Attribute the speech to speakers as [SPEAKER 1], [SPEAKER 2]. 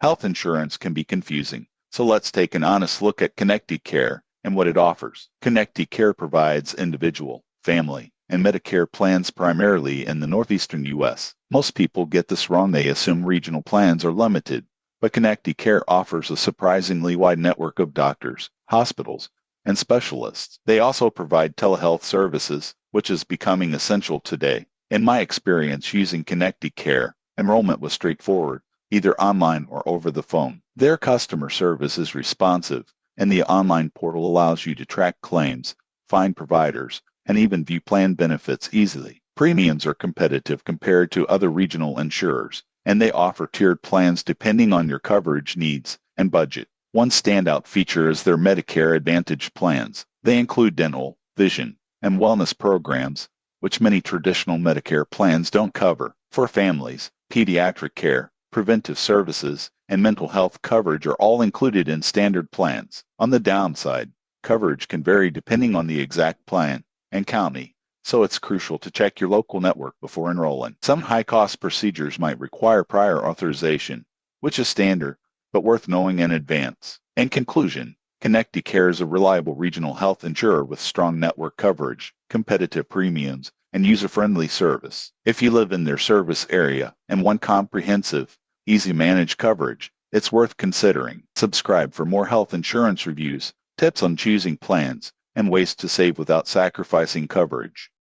[SPEAKER 1] Health insurance can be confusing, so let's take an honest look at ConnectiCare and what it offers. ConnectiCare provides individual, family, and Medicare plans primarily in the northeastern U.S. Most people get this wrong. They assume regional plans are limited, but ConnectiCare offers a surprisingly wide network of doctors, hospitals, and specialists. They also provide telehealth services, which is becoming essential today. In my experience using ConnectiCare, enrollment was straightforward, either online or over the phone. Their customer service is responsive, and the online portal allows you to track claims, find providers, and even view plan benefits easily. Premiums are competitive compared to other regional insurers, and they offer tiered plans depending on your coverage needs and budget. One standout feature is their Medicare Advantage plans. They include dental, vision, and wellness programs, which many traditional Medicare plans don't cover. For families, pediatric care, preventive services, and mental health coverage are all included in standard plans. On the downside, coverage can vary depending on the exact plan and county, so it's crucial to check your local network before enrolling. Some high-cost procedures might require prior authorization, which is standard, but worth knowing in advance. In conclusion, ConnectiCare is a reliable regional health insurer with strong network coverage, competitive premiums, and user-friendly service. If you live in their service area and want comprehensive, easy-to-manage coverage, it's worth considering. Subscribe for more health insurance reviews, tips on choosing plans, and ways to save without sacrificing coverage.